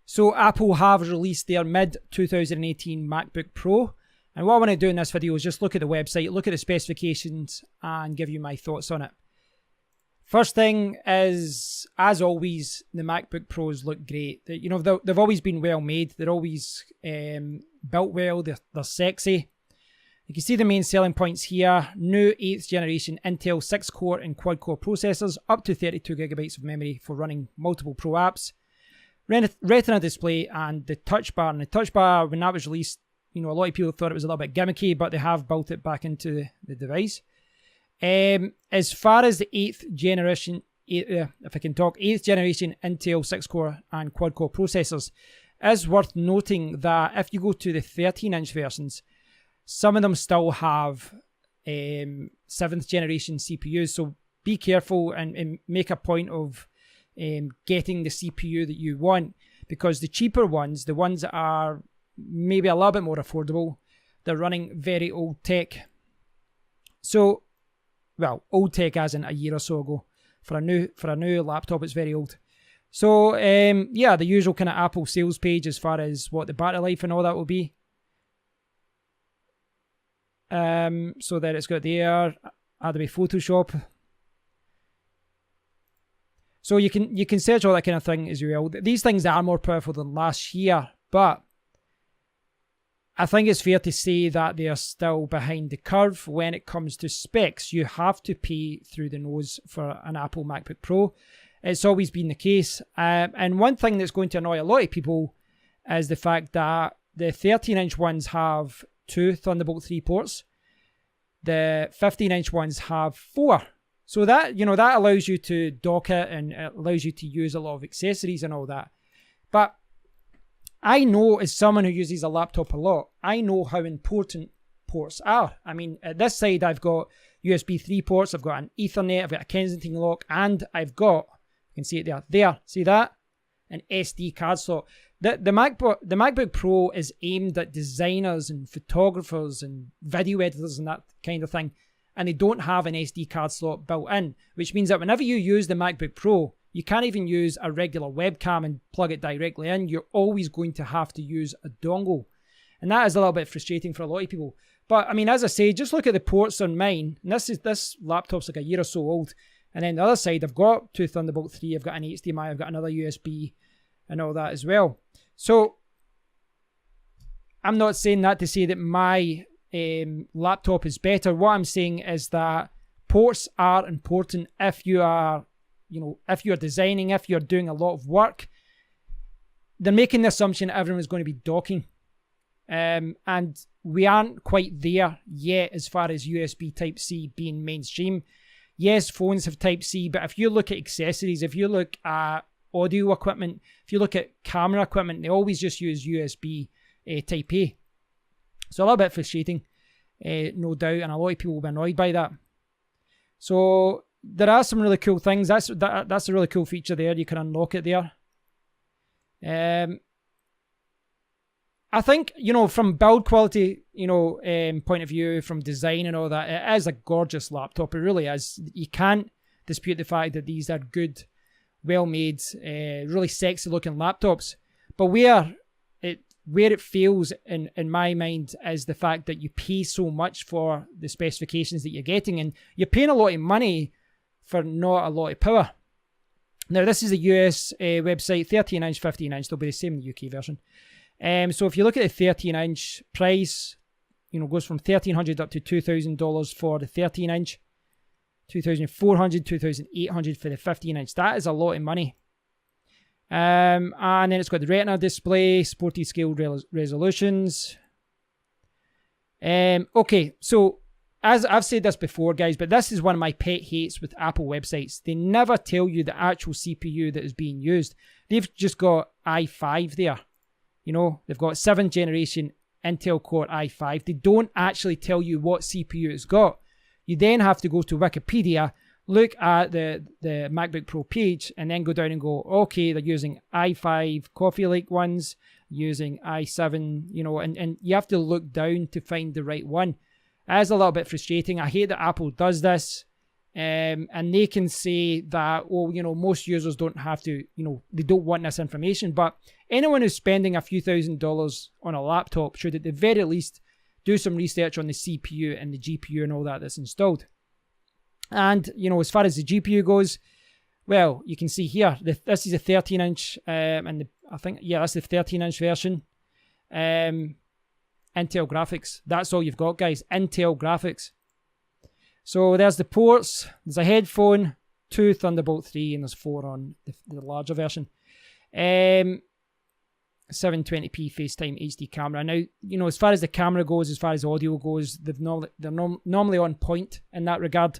So Apple have released their mid-2018 MacBook Pro. And what I want to do in this video is just look at the website, look at the specifications, and give you my thoughts on it. First thing is, as always, the MacBook Pros look great. You know, they've always been well made. They're always built well. They're sexy. You can see the main selling points here. New 8th generation Intel 6-core and quad-core processors, up to 32 gigabytes of memory for running multiple Pro apps. Retina display and the touch bar. And the touch bar, when that was released, you know, a lot of people thought it was a little bit gimmicky, but they have built it back into the device. As far as the 8th generation, if I can talk, 8th generation Intel 6-core and quad-core processors, is worth noting that if you go to the 13-inch versions, some of them still have 7th generation CPUs, so be careful and make a point of getting the CPU that you want, because the cheaper ones, the ones that are maybe a little bit more affordable, they're running very old tech. So, well, old tech as in a year or so ago. For a new laptop, it's very old. So, yeah, the usual kind of Apple sales page as far as what the battery life and all that will be. So there it's got there, Adobe Photoshop. So you can search all that kind of thing as well. These things are more powerful than last year, but I think it's fair to say that they are still behind the curve when it comes to specs. You have to pay through the nose for an Apple MacBook Pro. It's always been the case. And one thing that's going to annoy a lot of people is the fact that the 13-inch ones have 2 Thunderbolt 3 ports. The 15-inch ones have 4. So that, you know, that allows you to dock it and it allows you to use a lot of accessories and all that. But I know, as someone who uses a laptop a lot, I know how important ports are. I mean, at this side, I've got USB 3 ports, I've got an Ethernet, I've got a Kensington lock, and I've got, you can see it there, see that? An SD card slot. The MacBook Pro is aimed at designers and photographers and video editors and that kind of thing, and they don't have an SD card slot built in, which means that whenever you use the MacBook Pro, you can't even use a regular webcam and plug it directly in. You're always going to have to use a dongle. And that is a little bit frustrating for a lot of people. But I mean, as I say, just look at the ports on mine. And this laptop's like a year or so old. And then the other side, I've got 2 Thunderbolt 3, I've got an HDMI, I've got another USB and all that as well. So I'm not saying that to say that my laptop is better. What I'm saying is that ports are important if you are, you know, if you're designing, if you're doing a lot of work. They're making the assumption everyone's going to be docking. And we aren't quite there yet as far as USB Type-C being mainstream. Yes, phones have Type-C, but if you look at accessories, if you look at audio equipment, if you look at camera equipment, they always just use USB Type-A. So a little bit frustrating, no doubt, and a lot of people will be annoyed by that. So there are some really cool things. That's a really cool feature there. You can unlock it there. I think, you know, from build quality, you know, point of view, from design and all that, it is a gorgeous laptop. It really is. You can't dispute the fact that these are good, well-made, really sexy-looking laptops. But where it fails in my mind is the fact that you pay so much for the specifications that you're getting, and you're paying a lot of money for not a lot of power. Now, this is a US website, 13-inch, 15-inch. They'll be the same in the UK version. So if you look at the 13-inch price, you know, goes from $1,300 up to $2,000 for the 13-inch, $2,400, $2,800 for the 15-inch. That is a lot of money. And then it's got the Retina display, sporty scale resolutions. Okay, so as I've said this before, guys, but this is one of my pet hates with Apple websites. They never tell you the actual CPU that is being used. They've just got i5 there. You know, they've got 7th generation Intel Core i5. They don't actually tell you what CPU it's got. You then have to go to Wikipedia, look at the MacBook Pro page, and then go down and go, okay, they're using i5 Coffee Lake ones, using i7, you know, and you have to look down to find the right one. It is a little bit frustrating. I hate that Apple does this. and they can say that, oh, most users don't have to, they don't want this information. But anyone who's spending a few $1,000s on a laptop should at the very least do some research on the CPU and the GPU and all that's installed. And, as far as the GPU goes, well, you can see here, this is a 13-inch, and I think, that's the 13-inch version. Intel graphics. That's all you've got, guys. Intel graphics. So there's the ports. There's a headphone, 2 Thunderbolt 3, and there's 4 on the larger version. 720p FaceTime HD camera. Now, as far as the camera goes, as far as audio goes, they're normally on point in that regard.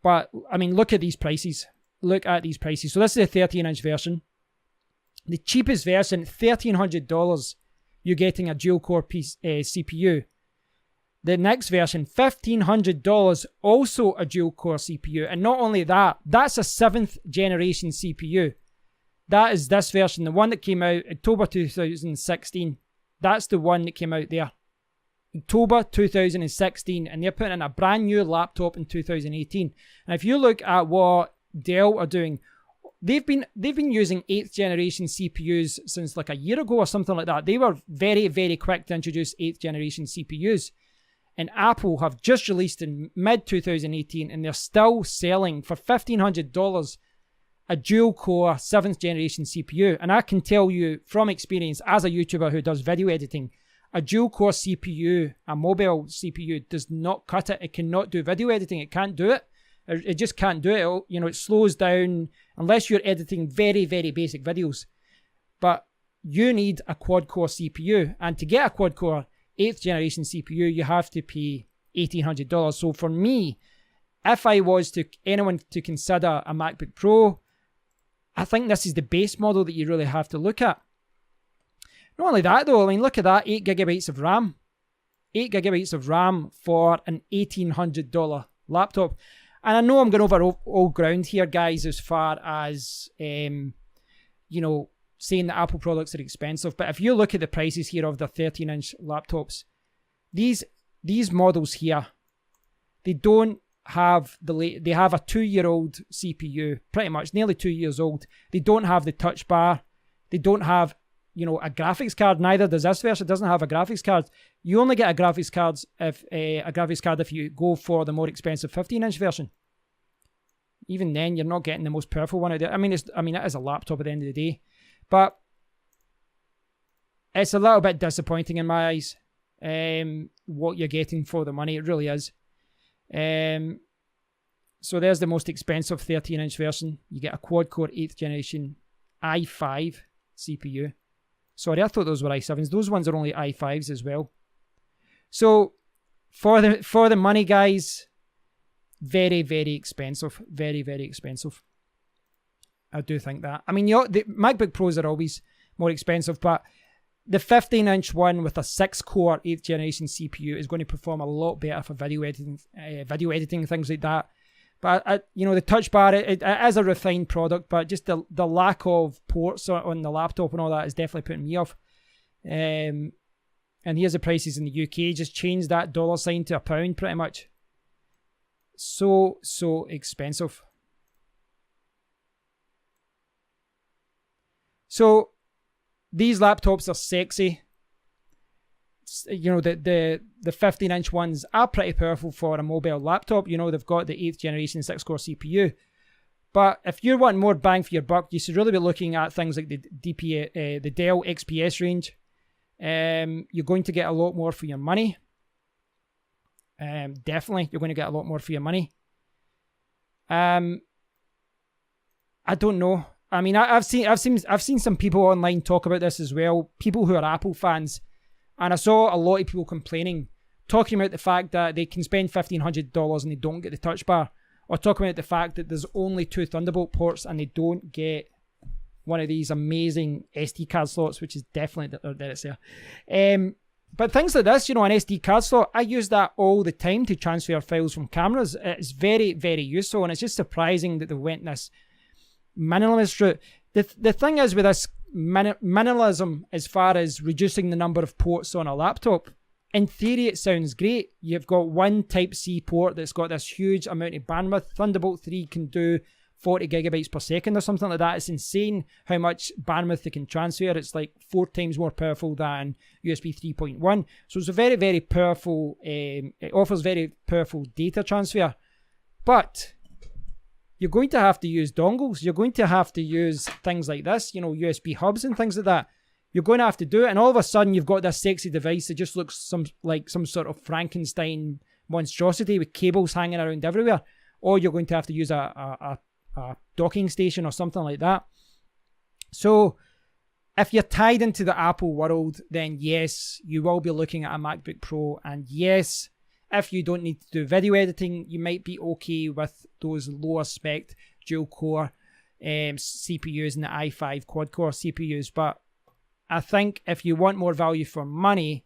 But, I mean, look at these prices. Look at these prices. So this is a 13-inch version. The cheapest version, $1,300, you're getting a dual-core CPU. The next version, $1,500, also a dual-core CPU. And not only that, that's a 7th generation CPU. That is this version, the one that came out October 2016. That's the one that came out there. October 2016, and they're putting in a brand new laptop in 2018. And if you look at what Dell are doing, they've been using 8th generation CPUs since like a year ago or something like that. They were very, very quick to introduce 8th generation CPUs. And Apple have just released in mid 2018, and they're still selling for $1,500 a dual-core 7th generation CPU. And I can tell you from experience as a YouTuber who does video editing, a dual-core CPU, a mobile CPU, does not cut it. It cannot do video editing. It can't do it. It just can't do it. It slows down unless you're editing very, very basic videos. But you need a quad-core CPU. And to get a quad-core 8th generation CPU, you have to pay $1,800. So for me, if I was anyone to consider a MacBook Pro, I think this is the base model that you really have to look at. Not only that though, I mean, look at that, 8 gigabytes of RAM. 8 gigabytes of RAM for an $1,800 laptop. And I know I'm going over old ground here, guys, as far as, saying that Apple products are expensive. But if you look at the prices here of the 13-inch laptops, these models here, they don't have they have a 2-year-old CPU, pretty much, nearly 2 years old. They don't have the touch bar. They don't have, a graphics card. Neither does this version. It doesn't have a graphics card. You only get a graphics card if you go for the more expensive 15-inch version. Even then, you're not getting the most powerful one out there. I mean, it is a laptop at the end of the day. But it's a little bit disappointing in my eyes, what you're getting for the money. It really is. So there's the most expensive 13-inch version. You get a quad-core 8th generation i5 CPU. Sorry, I thought those were i7s. Those ones are only i5s as well. So for the money, guys, very, very expensive. Very, very expensive. I do think that. I mean, the MacBook Pros are always more expensive, but the 15-inch one with a 6-core 8th generation CPU is going to perform a lot better for video editing, things like that. But the touch bar, it is a refined product, but just the lack of ports on the laptop and all that is definitely putting me off. And here's the prices in the UK. Just change that $sign to £1 pretty much. So expensive. So these laptops are sexy. The 15-inch ones are pretty powerful for a mobile laptop. They've got the 8th generation 6-core CPU. But if you're wanting more bang for your buck, you should really be looking at things like the Dell XPS range. You're going to get a lot more for your money. Definitely, you're going to get a lot more for your money. I don't know. I mean, I've seen some people online talk about this as well. People who are Apple fans, and I saw a lot of people complaining, talking about the fact that they can spend $1,500 and they don't get the touch bar, or talking about the fact that there's only 2 Thunderbolt ports and they don't get one of these amazing SD card slots, which is definitely there. It's there. But things like this, an SD card slot, I use that all the time to transfer files from cameras. It's very, very useful, and it's just surprising that they went this minimalist route. The thing is with this minimalism, as far as reducing the number of ports on a laptop, In theory, it sounds great. You've got one Type-C port that's got this huge amount of bandwidth. Thunderbolt 3 can do 40 gigabytes per second or something like that. It's insane how much bandwidth it can transfer. It's like 4 times more powerful than USB 3.1. So it's a very, very powerful, it offers very powerful data transfer. But you're going to have to use dongles. You're going to have to use things like this, you know, USB hubs and things like that. You're going to have to do it. And all of a sudden, you've got this sexy device that just looks like some sort of Frankenstein monstrosity with cables hanging around everywhere. Or you're going to have to use a docking station or something like that. So if you're tied into the Apple world, then yes, you will be looking at a MacBook Pro. And yes, if you don't need to do video editing, you might be okay with those lower spec dual core CPUs and the i5 quad core CPUs. But I think if you want more value for money,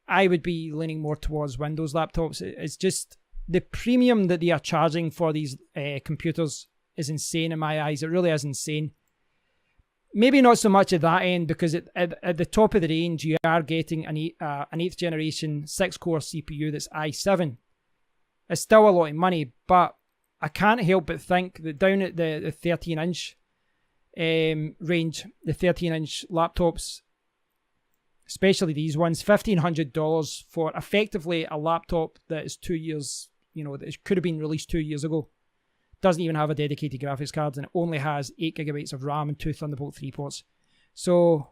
I would be leaning more towards Windows laptops. It's just the premium that they are charging for these computers is insane in my eyes. It really is insane. Maybe not so much at that end, because at the top of the range, you are getting an 8th generation 6-core CPU that's i7. It's still a lot of money, but I can't help but think that down at the 13-inch range, the 13-inch laptops, especially these ones, $1,500 for effectively a laptop that is 2 years, you know, that could have been released 2 years ago. Doesn't even have a dedicated graphics card, and it only has 8 gigabytes of RAM and 2 Thunderbolt 3 ports. So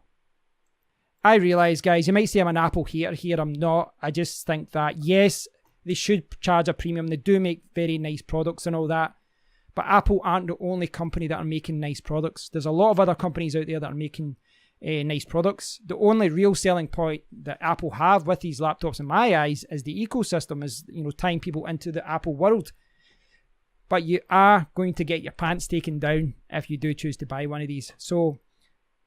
I realise, guys, you might say I'm an Apple hater here. I'm not. I just think that, yes, they should charge a premium. They do make very nice products and all that. But Apple aren't the only company that are making nice products. There's a lot of other companies out there that are making nice products. The only real selling point that Apple have with these laptops, in my eyes, is the ecosystem, is, you know, tying people into the Apple world. But you are going to get your pants taken down if you do choose to buy one of these. So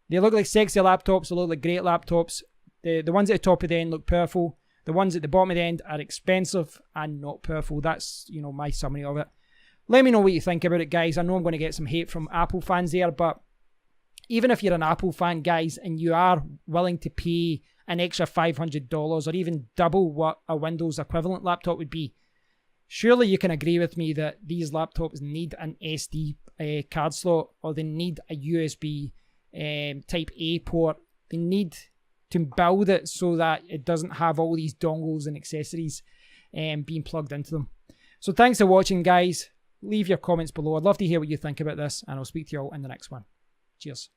they look like sexy laptops. They look like great laptops. The ones at the top of the end look powerful. The ones at the bottom of the end are expensive and not powerful. That's, you know, my summary of it. Let me know what you think about it, guys. I know I'm going to get some hate from Apple fans there, but even if you're an Apple fan, guys, and you are willing to pay an extra $500 or even double what a Windows equivalent laptop would be, surely you can agree with me that these laptops need an SD card slot, or they need a USB Type A port. They need to build it so that it doesn't have all these dongles and accessories being plugged into them. So thanks for watching, guys. Leave your comments below. I'd love to hear what you think about this, and I'll speak to you all in the next one. Cheers.